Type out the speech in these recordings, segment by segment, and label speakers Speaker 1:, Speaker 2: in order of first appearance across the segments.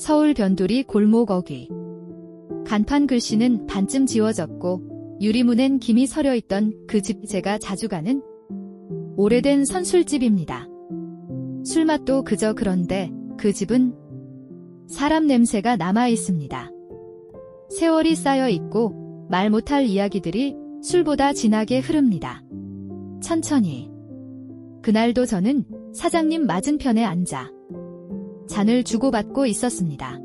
Speaker 1: 서울 변두리 골목 어귀. 간판 글씨는 반쯤 지워졌고 유리문엔 김이 서려있던 그 집 제가 자주 가는 오래된 선술집입니다. 술맛도 그저 그런데 그 집은 사람 냄새가 남아있습니다. 세월이 쌓여있고 말 못할 이야기들이 술보다 진하게 흐릅니다. 천천히. 그날도 저는 사장님 맞은편에 앉아 잔을 주고받고 있었습니다.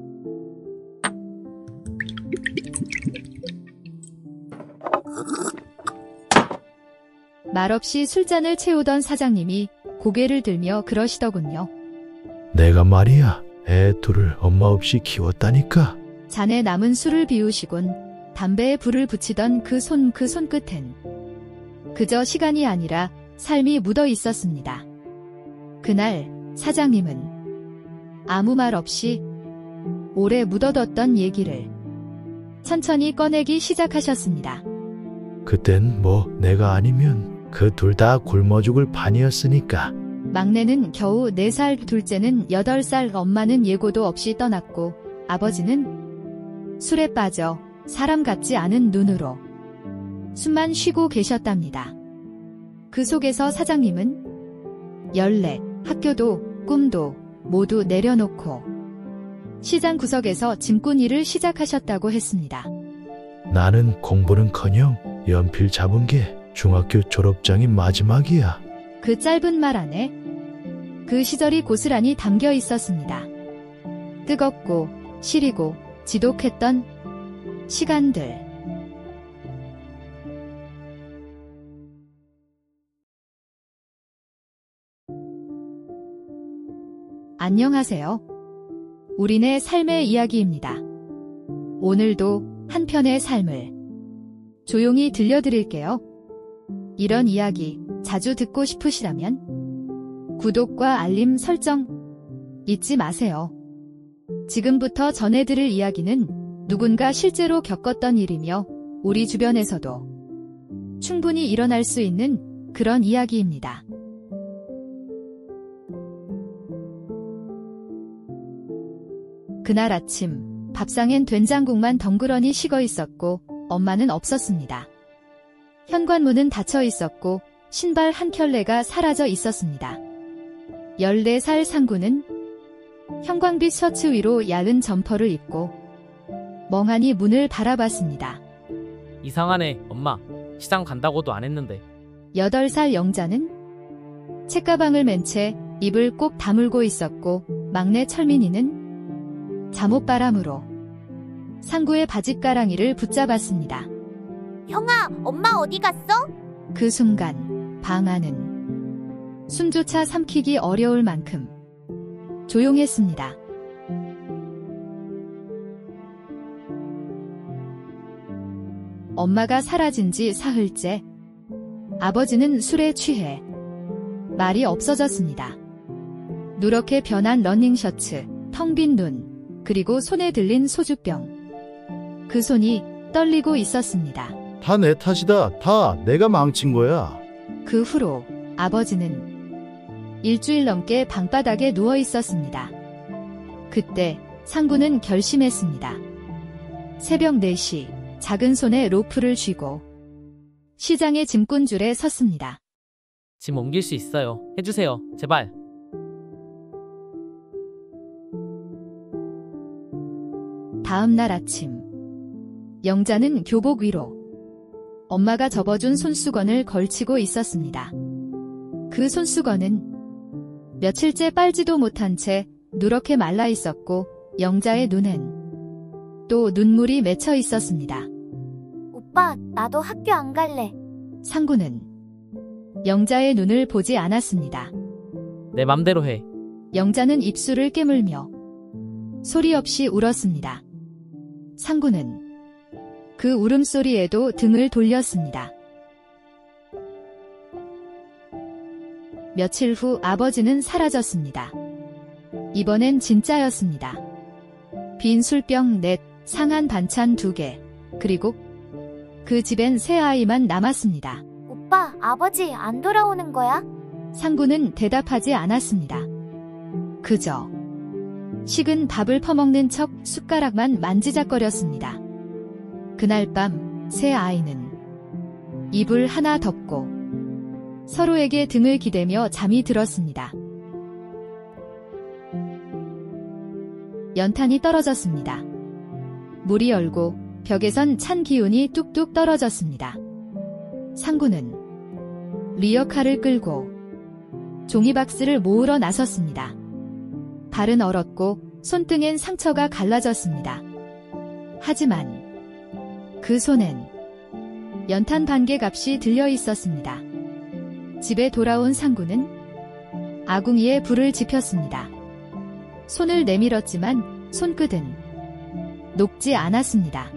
Speaker 1: 말없이 술잔을 채우던 사장님이 고개를 들며 그러시더군요.
Speaker 2: 내가 말이야, 애 둘을 엄마 없이 키웠다니까.
Speaker 1: 잔에 남은 술을 비우시곤 담배에 불을 붙이던 그 손끝엔 그저 시간이 아니라 삶이 묻어 있었습니다. 그날 사장님은 아무 말 없이 오래 묻어뒀던 얘기를 천천히 꺼내기 시작하셨습니다.
Speaker 2: 그땐 뭐 내가 아니면 그 둘 다 굶어 죽을 판이었으니까.
Speaker 1: 막내는 겨우 4살, 둘째는 8살, 엄마는 예고도 없이 떠났고 아버지는 술에 빠져 사람 같지 않은 눈으로 숨만 쉬고 계셨답니다. 그 속에서 사장님은 연례, 학교도 꿈도 모두 내려놓고 시장 구석에서 짐꾼 일을 시작하셨다고 했습니다.
Speaker 2: 나는 공부는커녕 연필 잡은 게 중학교 졸업장이 마지막이야.
Speaker 1: 그 짧은 말 안에 그 시절이 고스란히 담겨 있었습니다. 뜨겁고 시리고 지독했던 시간들. 안녕하세요. 우리네 삶의 이야기입니다. 오늘도 한 편의 삶을 조용히 들려드릴게요. 이런 이야기 자주 듣고 싶으시다면 구독과 알림 설정 잊지 마세요. 지금부터 전해드릴 이야기는 누군가 실제로 겪었던 일이며 우리 주변에서도 충분히 일어날 수 있는 그런 이야기입니다. 그날 아침 밥상엔 된장국만 덩그러니 식어 있었고 엄마는 없었습니다. 현관문은 닫혀 있었고 신발 한 켤레가 사라져 있었습니다. 14살 상구는 형광빛 셔츠 위로 얇은 점퍼를 입고 멍하니 문을 바라봤습니다.
Speaker 3: 이상하네, 엄마. 시장 간다고도 안 했는데.
Speaker 1: 8살 영자는 책가방을 맨 채 입을 꼭 다물고 있었고 막내 철민이는 잠옷바람으로 상구의 바짓가랑이를 붙잡았습니다.
Speaker 4: 형아, 엄마 어디 갔어?
Speaker 1: 그 순간 방 안은 숨조차 삼키기 어려울 만큼 조용했습니다. 엄마가 사라진 지 사흘째. 아버지는 술에 취해 말이 없어졌습니다. 누렇게 변한 러닝셔츠, 텅 빈 눈, 그리고 손에 들린 소주병. 그 손이 떨리고 있었습니다.
Speaker 2: 다 내 탓이다. 다 내가 망친 거야.
Speaker 1: 그 후로 아버지는 일주일 넘게 방바닥에 누워 있었습니다. 그때 상구는 결심했습니다. 새벽 4시 작은 손에 로프를 쥐고 시장의 짐꾼줄에 섰습니다.
Speaker 3: 짐 옮길 수 있어요. 해주세요. 제발.
Speaker 1: 다음 날 아침 영자는 교복 위로 엄마가 접어준 손수건을 걸치고 있었습니다. 그 손수건은 며칠째 빨지도 못한 채 누렇게 말라 있었고 영자의 눈엔 또 눈물이 맺혀 있었습니다.
Speaker 4: 오빠, 나도 학교 안 갈래.
Speaker 1: 상구는 영자의 눈을 보지 않았습니다.
Speaker 3: 내 맘대로 해.
Speaker 1: 영자는 입술을 깨물며 소리 없이 울었습니다. 상구는 그 울음소리에도 등을 돌렸습니다. 며칠 후 아버지는 사라졌습니다. 이번엔 진짜였습니다. 빈 술병 넷, 상한 반찬 2개, 그리고 그 집엔 새 아이만 남았습니다.
Speaker 4: 오빠, 아버지 안 돌아오는 거야?
Speaker 1: 상구는 대답하지 않았습니다. 그저 식은 밥을 퍼먹는 척 숟가락만 만지작거렸습니다. 그날 밤 세 아이는 이불 하나 덮고 서로에게 등을 기대며 잠이 들었습니다. 연탄이 떨어졌습니다. 물이 얼고 벽에선 찬 기운이 뚝뚝 떨어졌습니다. 상구는 리어카를 끌고 종이박스를 모으러 나섰습니다. 발은 얼었고 손등엔 상처가 갈라졌습니다. 하지만 그 손엔 연탄 반개 값이 들려 있었습니다. 집에 돌아온 상구는 아궁이에 불을 지폈습니다. 손을 내밀었지만 손끝은 녹지 않았습니다.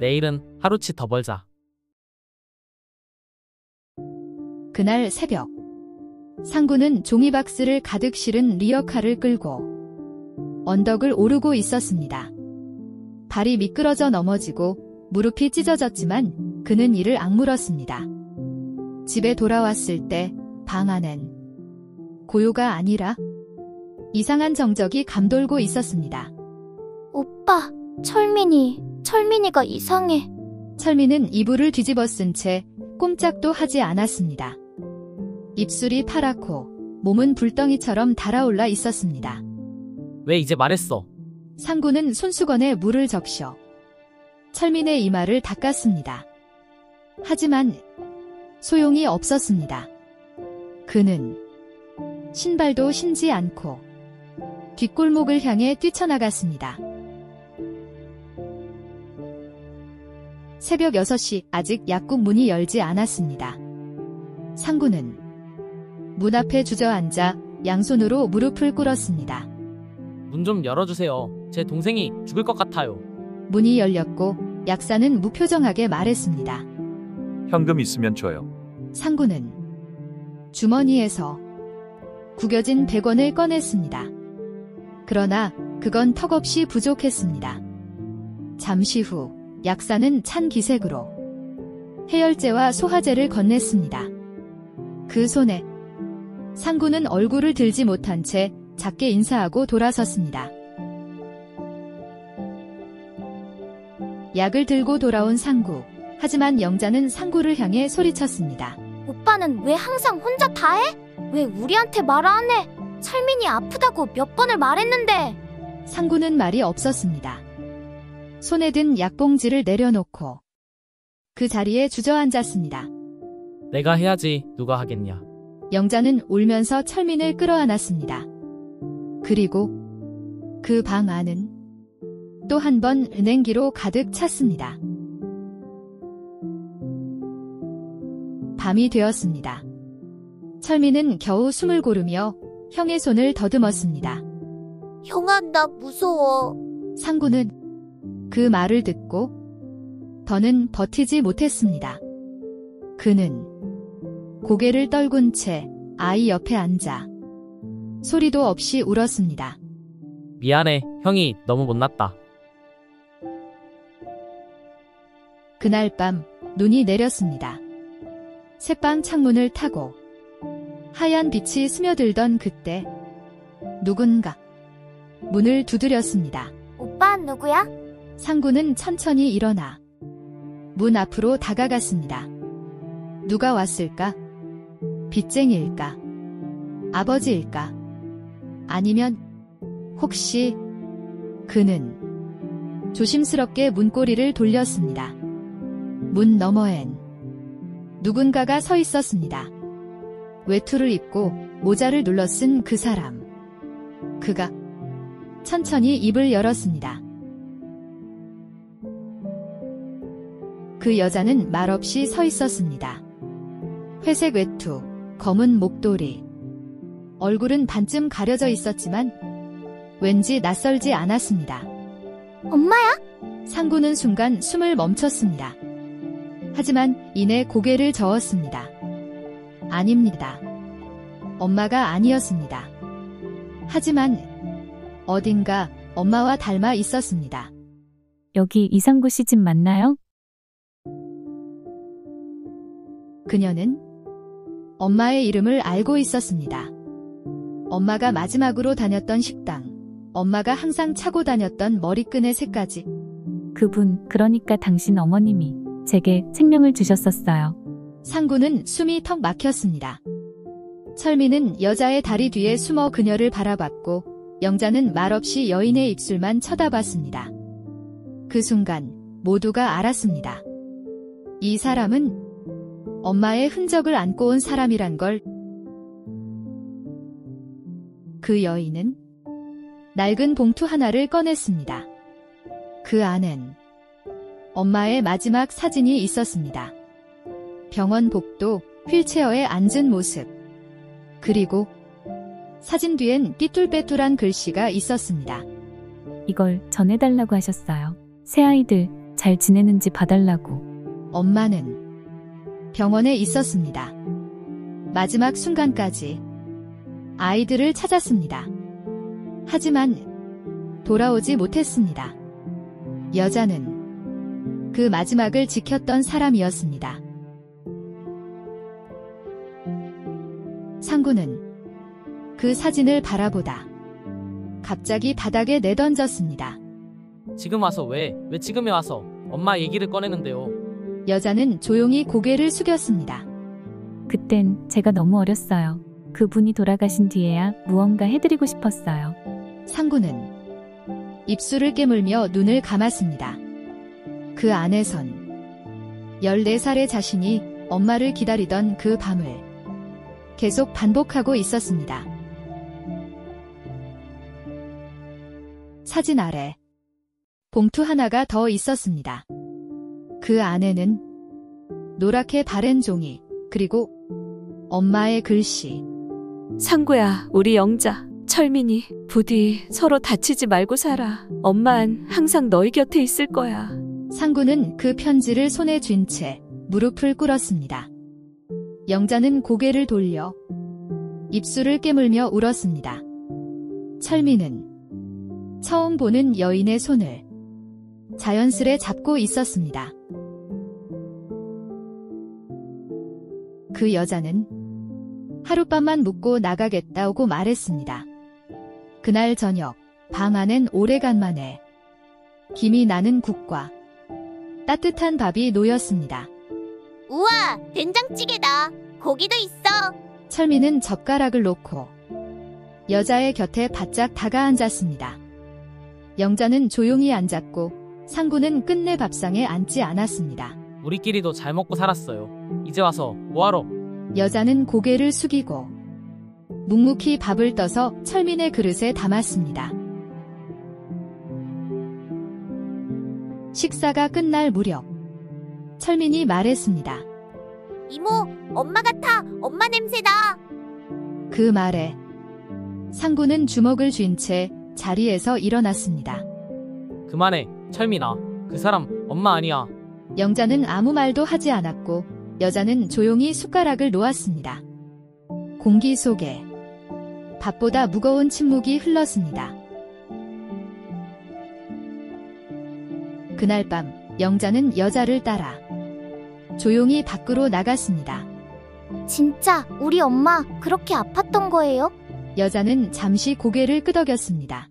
Speaker 3: 내일은 하루치 더 벌자.
Speaker 1: 그날 새벽, 상구는 종이박스를 가득 실은 리어카를 끌고 언덕을 오르고 있었습니다. 발이 미끄러져 넘어지고 무릎이 찢어졌지만 그는 이를 악물었습니다. 집에 돌아왔을 때 방 안엔 고요가 아니라 이상한 정적이 감돌고 있었습니다.
Speaker 4: 오빠, 철민이가 이상해.
Speaker 1: 철민은 이불을 뒤집어 쓴 채 꼼짝도 하지 않았습니다. 입술이 파랗고 몸은 불덩이처럼 달아올라 있었습니다.
Speaker 3: 왜 이제 말했어?
Speaker 1: 상구는 손수건에 물을 적셔 철민의 이마를 닦았습니다. 하지만 소용이 없었습니다. 그는 신발도 신지 않고 뒷골목을 향해 뛰쳐나갔습니다. 새벽 6시 아직 약국 문이 열지 않았습니다. 상구는 문 앞에 주저앉아 양손으로 무릎을 꿇었습니다.
Speaker 3: 문 좀 열어주세요. 제 동생이 죽을 것 같아요.
Speaker 1: 문이 열렸고 약사는 무표정하게 말했습니다.
Speaker 5: 현금 있으면 줘요.
Speaker 1: 상구는 주머니에서 구겨진 100원을 꺼냈습니다. 그러나 그건 턱없이 부족했습니다. 잠시 후 약사는 찬 기색으로 해열제와 소화제를 건넸습니다. 그 손에 상구는 얼굴을 들지 못한 채 작게 인사하고 돌아섰습니다. 약을 들고 돌아온 상구. 하지만 영자는 상구를 향해 소리쳤습니다.
Speaker 4: 오빠는 왜 항상 혼자 다 해? 왜 우리한테 말 안 해? 철민이 아프다고 몇 번을 말했는데.
Speaker 1: 상구는 말이 없었습니다. 손에 든 약봉지를 내려놓고 그 자리에 주저앉았습니다.
Speaker 3: 내가 해야지 누가 하겠냐.
Speaker 1: 영자는 울면서 철민을 끌어안았습니다. 그리고 그 방 안은 또 한 번 은행기로 가득 찼습니다. 밤이 되었습니다. 철민은 겨우 숨을 고르며 형의 손을 더듬었습니다.
Speaker 4: 형아, 나 무서워.
Speaker 1: 상구는 그 말을 듣고 더는 버티지 못했습니다. 그는 고개를 떨군 채 아이 옆에 앉아 소리도 없이 울었습니다.
Speaker 3: 미안해. 형이 너무 못났다.
Speaker 1: 그날 밤 눈이 내렸습니다. 새방 창문을 타고 하얀 빛이 스며들던 그때 누군가 문을 두드렸습니다.
Speaker 4: 오빠 누구야?
Speaker 1: 상구는 천천히 일어나 문 앞으로 다가갔습니다. 누가 왔을까? 빚쟁이일까? 아버지일까? 아니면 혹시 그는 조심스럽게 문고리를 돌렸습니다. 문 너머엔 누군가가 서 있었습니다. 외투를 입고 모자를 눌러 쓴 그 사람. 그가 천천히 입을 열었습니다. 그 여자는 말없이 서 있었습니다. 회색 외투, 검은 목도리. 얼굴은 반쯤 가려져 있었지만 왠지 낯설지 않았습니다.
Speaker 4: 엄마야?
Speaker 1: 상구는 순간 숨을 멈췄습니다. 하지만 이내 고개를 저었습니다. 아닙니다. 엄마가 아니었습니다. 하지만 어딘가 엄마와 닮아 있었습니다.
Speaker 6: 여기 이상구 씨 집 맞나요?
Speaker 1: 그녀는 엄마의 이름을 알고 있었습니다. 엄마가 마지막으로 다녔던 식당, 엄마가 항상 차고 다녔던 머리끈의 색까지.
Speaker 6: 그분, 그러니까 당신 어머님이 제게 생명을 주셨었어요.
Speaker 1: 상구는 숨이 턱 막혔습니다. 철민은 여자의 다리 뒤에 숨어 그녀를 바라봤고 영자는 말없이 여인의 입술만 쳐다봤습니다. 그 순간 모두가 알았습니다. 이 사람은 엄마의 흔적을 안고 온 사람이란 걸. 그 여인은 낡은 봉투 하나를 꺼냈습니다. 그 안엔 엄마의 마지막 사진이 있었습니다. 병원 복도, 휠체어에 앉은 모습. 그리고 사진 뒤엔 삐뚤빼뚤한 글씨가 있었습니다.
Speaker 6: 이걸 전해달라고 하셨어요. 새아이들 잘 지내는지 봐달라고.
Speaker 1: 엄마는 병원에 있었습니다. 마지막 순간까지 아이들을 찾았습니다. 하지만 돌아오지 못했습니다. 여자는 그 마지막을 지켰던 사람이었습니다. 상구는 그 사진을 바라보다 갑자기 바닥에 내던졌습니다.
Speaker 3: 지금 와서 왜 지금에 와서 엄마 얘기를 꺼내는데요.
Speaker 1: 여자는 조용히 고개를 숙였습니다.
Speaker 6: 그땐 제가 너무 어렸어요. 그분이 돌아가신 뒤에야 무언가 해드리고 싶었어요.
Speaker 1: 상구는 입술을 깨물며 눈을 감았습니다. 그 안에선 14살의 자신이 엄마를 기다리던 그 밤을 계속 반복하고 있었습니다. 사진 아래 봉투 하나가 더 있었습니다. 그 안에는 노랗게 바랜 종이, 그리고 엄마의 글씨.
Speaker 7: 상구야, 우리 영자, 철민이 부디 서로 다치지 말고 살아. 엄만 항상 너희 곁에 있을 거야.
Speaker 1: 상구는 그 편지를 손에 쥔 채 무릎을 꿇었습니다. 영자는 고개를 돌려 입술을 깨물며 울었습니다. 철민은 처음 보는 여인의 손을 자연스레 잡고 있었습니다. 그 여자는 하룻밤만 묵고 나가겠다고 말했습니다. 그날 저녁 방 안엔 오래간만에 김이 나는 국과 따뜻한 밥이 놓였습니다.
Speaker 4: 우와, 된장찌개다. 고기도 있어.
Speaker 1: 철민은 젓가락을 놓고 여자의 곁에 바짝 다가앉았습니다. 영자는 조용히 앉았고 상구는 끝내 밥상에 앉지 않았습니다.
Speaker 3: 우리끼리도 잘 먹고 살았어요. 이제 와서 뭐하러?
Speaker 1: 여자는 고개를 숙이고 묵묵히 밥을 떠서 철민의 그릇에 담았습니다. 식사가 끝날 무렵 철민이 말했습니다.
Speaker 4: 이모, 엄마 같아. 엄마 냄새다.
Speaker 1: 그 말에 상구는 주먹을 쥔 채 자리에서 일어났습니다.
Speaker 3: 그만해, 철민아. 그 사람 엄마 아니야.
Speaker 1: 영자는 아무 말도 하지 않았고 여자는 조용히 숟가락을 놓았습니다. 공기 속에 밥보다 무거운 침묵이 흘렀습니다. 그날 밤 영자는 여자를 따라 조용히 밖으로 나갔습니다.
Speaker 4: 진짜 우리 엄마 그렇게 아팠던 거예요?
Speaker 1: 여자는 잠시 고개를 끄덕였습니다.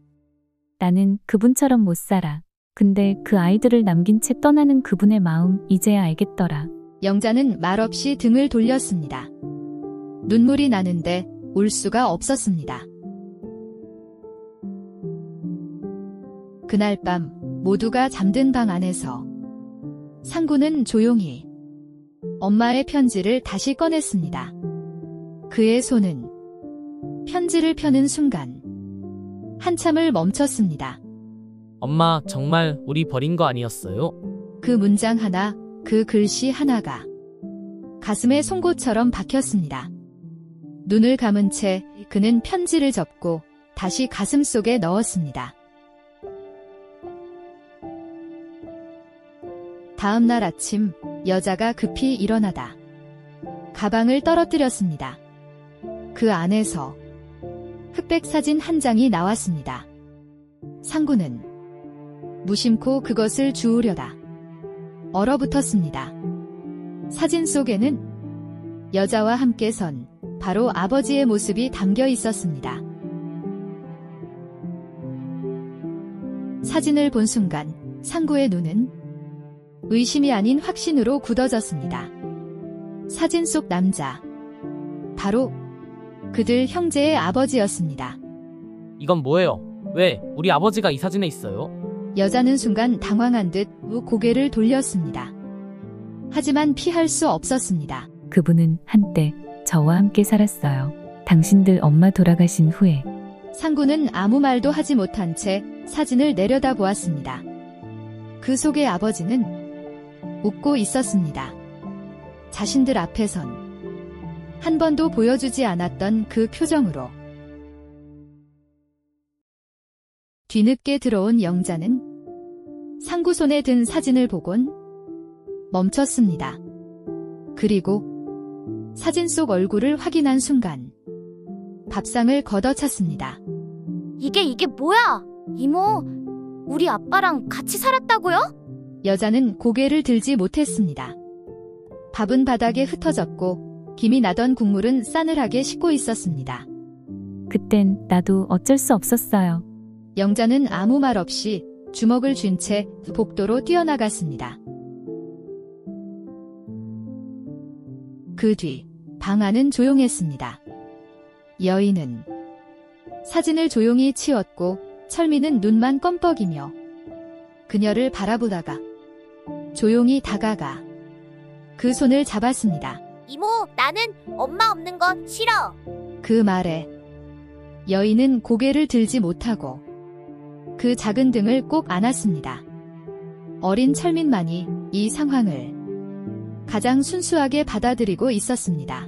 Speaker 6: 나는 그분처럼 못 살아. 근데 그 아이들을 남긴 채 떠나는 그분의 마음 이제야 알겠더라.
Speaker 1: 영자는 말없이 등을 돌렸습니다. 눈물이 나는데 울 수가 없었습니다. 그날 밤 모두가 잠든 방 안에서 상구는 조용히 엄마의 편지를 다시 꺼냈습니다. 그의 손은 편지를 펴는 순간 한참을 멈췄습니다.
Speaker 3: 엄마 정말 우리 버린 거 아니었어요?
Speaker 1: 그 문장 하나, 그 글씨 하나가 가슴에 송곳처럼 박혔습니다. 눈을 감은 채 그는 편지를 접고 다시 가슴 속에 넣었습니다. 다음 날 아침 여자가 급히 일어나다 가방을 떨어뜨렸습니다. 그 안에서 흑백 사진 한 장이 나왔습니다. 상구는 무심코 그것을 주우려다 얼어붙었습니다. 사진 속에는 여자와 함께 선 바로 아버지의 모습이 담겨 있었습니다. 사진을 본 순간 상구의 눈은 의심이 아닌 확신으로 굳어졌습니다. 사진 속 남자, 바로 그들 형제의 아버지였습니다.
Speaker 3: 이건 뭐예요? 왜 우리 아버지가 이 사진에 있어요?
Speaker 1: 여자는 순간 당황한 듯 고개를 돌렸습니다. 하지만 피할 수 없었습니다.
Speaker 6: 그분은 한때 저와 함께 살았어요. 당신들 엄마 돌아가신 후에.
Speaker 1: 상구는 아무 말도 하지 못한 채 사진을 내려다보았습니다. 그 속의 아버지는 웃고 있었습니다. 자신들 앞에선 한 번도 보여주지 않았던 그 표정으로. 뒤늦게 들어온 영자는 상구 손에 든 사진을 보곤 멈췄습니다. 그리고 사진 속 얼굴을 확인한 순간 밥상을 걷어찼습니다.
Speaker 4: 이게 뭐야? 이모, 우리 아빠랑 같이 살았다고요?
Speaker 1: 여자는 고개를 들지 못했습니다. 밥은 바닥에 흩어졌고 김이 나던 국물은 싸늘하게 식고 있었습니다.
Speaker 6: 그땐 나도 어쩔 수 없었어요.
Speaker 1: 영자는 아무 말 없이 주먹을 쥔 채 복도로 뛰어나갔습니다. 그 뒤 방 안은 조용했습니다. 여인은 사진을 조용히 치웠고 철민은 눈만 껌뻑이며 그녀를 바라보다가 조용히 다가가 그 손을 잡았습니다.
Speaker 4: 이모, 나는 엄마 없는 거 싫어.
Speaker 1: 그 말에 여인은 고개를 들지 못하고 그 작은 등을 꼭 안았습니다. 어린 철민만이 이 상황을 가장 순수하게 받아들이고 있었습니다.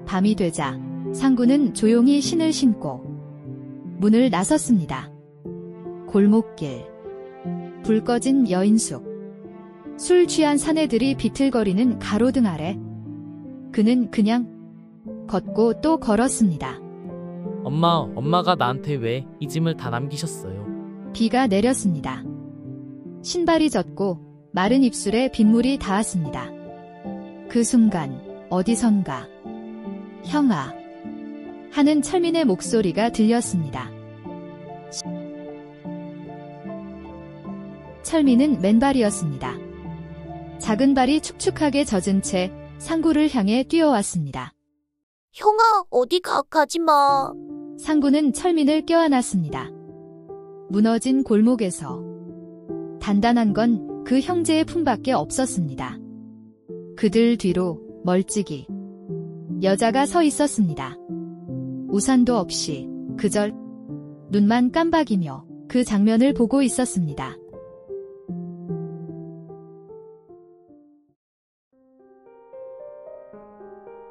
Speaker 1: 밤이 되자 상구는 조용히 신을 신고 문을 나섰습니다. 골목길, 불 꺼진 여인숙, 술 취한 사내들이 비틀거리는 가로등 아래 그는 그냥 걷고 또 걸었습니다.
Speaker 3: 엄마가 나한테 왜 이 짐을 다 남기셨어요?
Speaker 1: 비가 내렸습니다. 신발이 젖고 마른 입술에 빗물이 닿았습니다. 그 순간 어디선가 형아 하는 철민의 목소리가 들렸습니다. 철민은 맨발이었습니다. 작은 발이 축축하게 젖은 채 상구를 향해 뛰어왔습니다.
Speaker 4: 형아, 어디 가지 마.
Speaker 1: 상구는 철민을 껴안았습니다. 무너진 골목에서 단단한 건 그 형제의 품밖에 없었습니다. 그들 뒤로 멀찍이 여자가 서 있었습니다. 우산도 없이 그저 눈만 깜박이며 그 장면을 보고 있었습니다.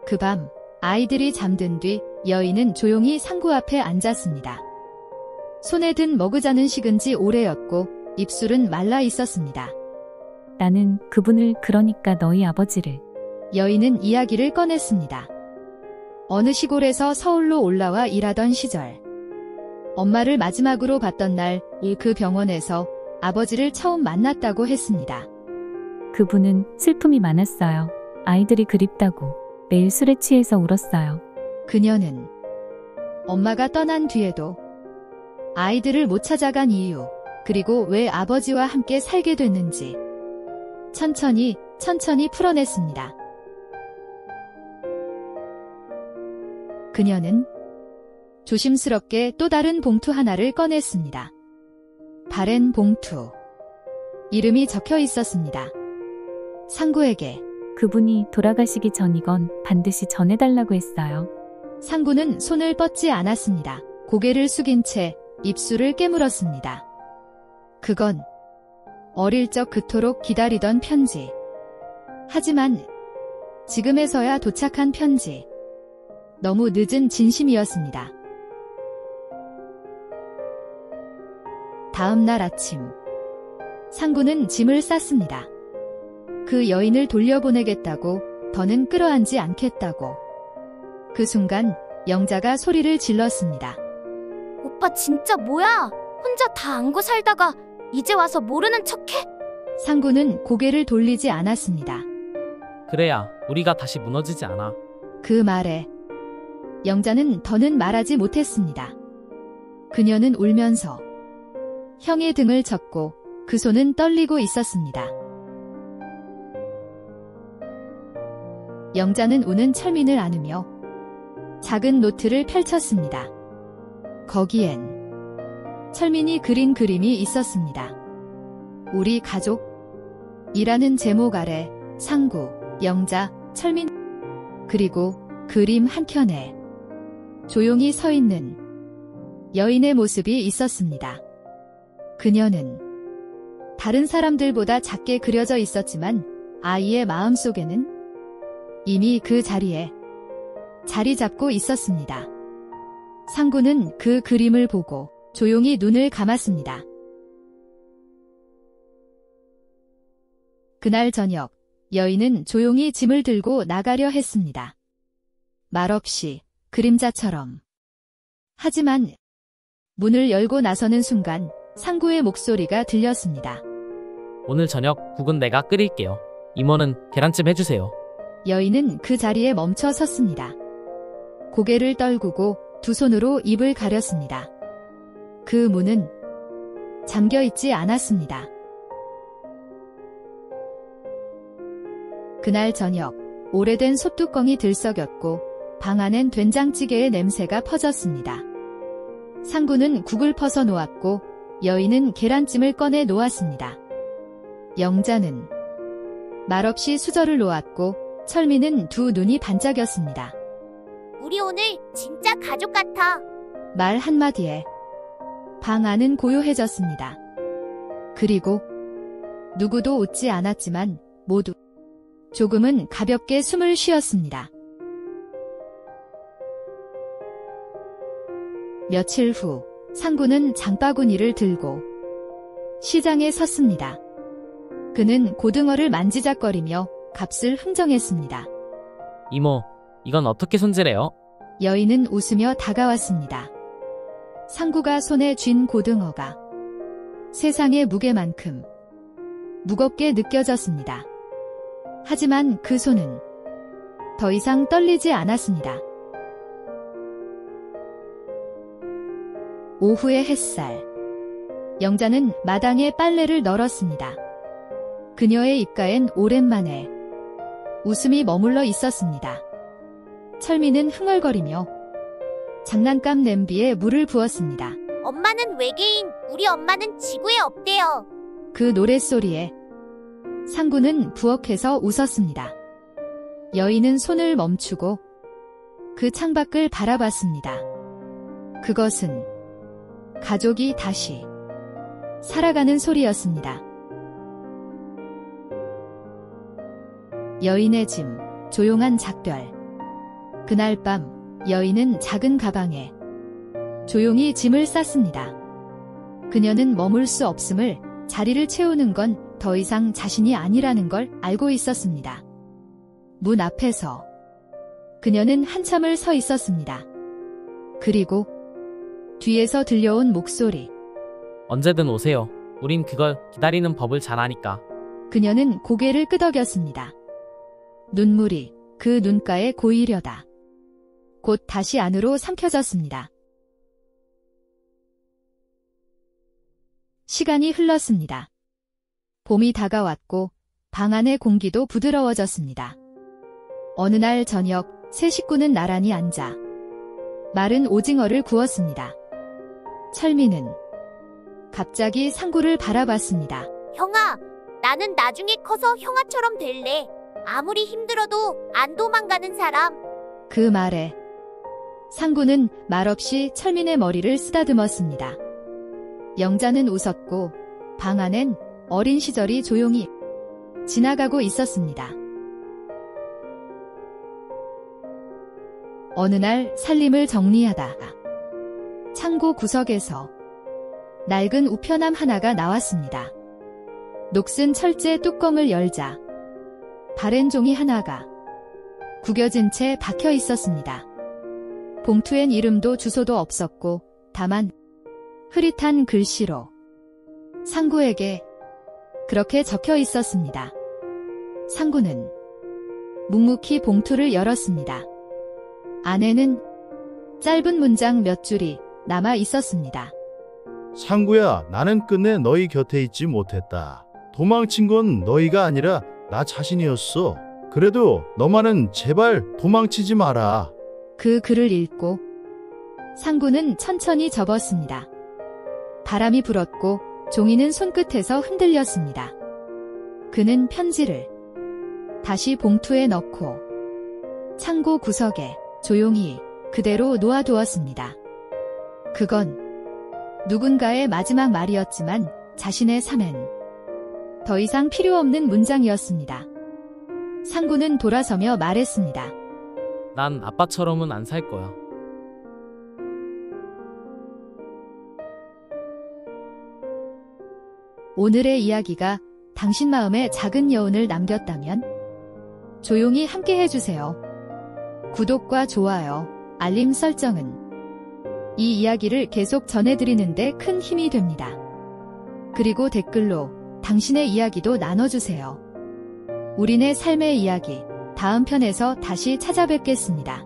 Speaker 1: 그 밤 아이들이 잠든 뒤 여인은 조용히 상구 앞에 앉았습니다. 손에 든 머그잔은 식은 지 오래였고 입술은 말라 있었습니다.
Speaker 6: 나는 그분을, 그러니까 너희 아버지를.
Speaker 1: 여인은 이야기를 꺼냈습니다. 어느 시골에서 서울로 올라와 일하던 시절 엄마를 마지막으로 봤던 날 그 병원에서 아버지를 처음 만났다고 했습니다.
Speaker 6: 그분은 슬픔이 많았어요. 아이들이 그립다고 매일 술에 취해서 울었어요.
Speaker 1: 그녀는 엄마가 떠난 뒤에도 아이들을 못 찾아간 이유, 그리고 왜 아버지와 함께 살게 됐는지 천천히 풀어냈습니다. 그녀는 조심스럽게 또 다른 봉투 하나를 꺼냈습니다. 바랜 봉투. 이름이 적혀 있었습니다. 상구에게.
Speaker 6: 그분이 돌아가시기 전이건 반드시 전해달라고 했어요.
Speaker 1: 상구는 손을 뻗지 않았습니다. 고개를 숙인 채 입술을 깨물었습니다. 그건 어릴 적 그토록 기다리던 편지. 하지만 지금에서야 도착한 편지. 너무 늦은 진심이었습니다. 다음 날 아침, 상구는 짐을 쌌습니다. 그 여인을 돌려보내겠다고, 더는 끌어안지 않겠다고. 그 순간 영자가 소리를 질렀습니다.
Speaker 4: 오빠 진짜 뭐야? 혼자 다 안고 살다가 이제 와서 모르는 척해?
Speaker 1: 상구는 고개를 돌리지 않았습니다.
Speaker 3: 그래야 우리가 다시 무너지지 않아.
Speaker 1: 그 말에 영자는 더는 말하지 못했습니다. 그녀는 울면서 형의 등을 쳤고 그 손은 떨리고 있었습니다. 영자는 우는 철민을 안으며 작은 노트를 펼쳤습니다. 거기엔 철민이 그린 그림이 있었습니다. 우리 가족이라는 제목 아래 상구, 영자, 철민, 그리고 그림 한켠에 조용히 서 있는 여인의 모습이 있었습니다. 그녀는 다른 사람들보다 작게 그려져 있었지만 아이의 마음속에는 이미 그 자리에 자리 잡고 있었습니다. 상구는 그 그림을 보고 조용히 눈을 감았습니다. 그날 저녁, 여인은 조용히 짐을 들고 나가려 했습니다. 말없이 그림자처럼. 하지만 문을 열고 나서는 순간 상구의 목소리가 들렸습니다.
Speaker 3: 오늘 저녁 국은 내가 끓일게요. 이모는 계란찜 해주세요.
Speaker 1: 여인은 그 자리에 멈춰 섰습니다. 고개를 떨구고 두 손으로 입을 가렸습니다. 그 문은 잠겨 있지 않았습니다. 그날 저녁, 오래된 솥뚜껑이 들썩였고 방 안엔 된장찌개의 냄새가 퍼졌습니다. 상구는 국을 퍼서 놓았고 여인은 계란찜을 꺼내 놓았습니다. 영자는 말없이 수저를 놓았고 철민은 두 눈이 반짝였습니다.
Speaker 4: 우리 오늘 진짜 가족 같아.
Speaker 1: 말 한마디에 방 안은 고요해졌습니다. 그리고 누구도 웃지 않았지만 모두 조금은 가볍게 숨을 쉬었습니다. 며칠 후 상구는 장바구니를 들고 시장에 섰습니다. 그는 고등어를 만지작거리며 값을 흥정했습니다.
Speaker 3: 이모, 이건 어떻게 손질해요?
Speaker 1: 여인은 웃으며 다가왔습니다. 상구가 손에 쥔 고등어가 세상의 무게만큼 무겁게 느껴졌습니다. 하지만 그 손은 더 이상 떨리지 않았습니다. 오후의 햇살. 영자는 마당에 빨래를 널었습니다. 그녀의 입가엔 오랜만에 웃음이 머물러 있었습니다. 철민은 흥얼거리며 장난감 냄비에 물을 부었습니다.
Speaker 4: 엄마는 외계인, 우리 엄마는 지구에 없대요.
Speaker 1: 그 노랫소리에 상구는 부엌에서 웃었습니다. 여인은 손을 멈추고 그 창밖을 바라봤습니다. 그것은 가족이 다시 살아가는 소리였습니다. 여인의 짐, 조용한 작별. 그날 밤 여인은 작은 가방에 조용히 짐을 쌌습니다. 그녀는 머물 수 없음을, 자리를 채우는 건 더 이상 자신이 아니라는 걸 알고 있었습니다. 문 앞에서 그녀는 한참을 서 있었습니다. 그리고 뒤에서 들려온 목소리.
Speaker 3: 언제든 오세요. 우린 그걸 기다리는 법을 잘 아니까.
Speaker 1: 그녀는 고개를 끄덕였습니다. 눈물이 그 눈가에 고이려다 곧 다시 안으로 삼켜졌습니다. 시간이 흘렀습니다. 봄이 다가왔고 방 안의 공기도 부드러워졌습니다. 어느 날 저녁, 세 식구는 나란히 앉아 마른 오징어를 구웠습니다. 철민은 갑자기 상구를 바라봤습니다.
Speaker 4: 형아, 나는 나중에 커서 형아처럼 될래. 아무리 힘들어도 안 도망가는 사람.
Speaker 1: 그 말에 상구는 말없이 철민의 머리를 쓰다듬었습니다. 영자는 웃었고 방 안엔 어린 시절이 조용히 지나가고 있었습니다. 어느 날 살림을 정리하다가 창고 구석에서 낡은 우편함 하나가 나왔습니다. 녹슨 철제 뚜껑을 열자 바랜 종이 하나가 구겨진 채 박혀 있었습니다. 봉투엔 이름도 주소도 없었고 다만 흐릿한 글씨로 상구에게 그렇게 적혀 있었습니다. 상구는 묵묵히 봉투를 열었습니다. 안에는 짧은 문장 몇 줄이 남아 있었습니다.
Speaker 2: 상구야, 나는 끝내 너희 곁에 있지 못했다. 도망친 건 너희가 아니라 나 자신이었어. 그래도 너만은 제발 도망치지 마라.
Speaker 1: 그 글을 읽고 상구는 천천히 접었습니다. 바람이 불었고 종이는 손끝에서 흔들렸습니다. 그는 편지를 다시 봉투에 넣고 창고 구석에 조용히 그대로 놓아두었습니다. 그건 누군가의 마지막 말이었지만 자신의 삶엔 더 이상 필요 없는 문장이었습니다. 상구는 돌아서며 말했습니다.
Speaker 3: 난 아빠처럼은 안 살 거야.
Speaker 1: 오늘의 이야기가 당신 마음에 작은 여운을 남겼다면 조용히 함께 해주세요. 구독과 좋아요, 알림 설정은 이 이야기를 계속 전해드리는데 큰 힘이 됩니다. 그리고 댓글로 당신의 이야기도 나눠주세요. 우리네 삶의 이야기 다음 편에서 다시 찾아뵙겠습니다.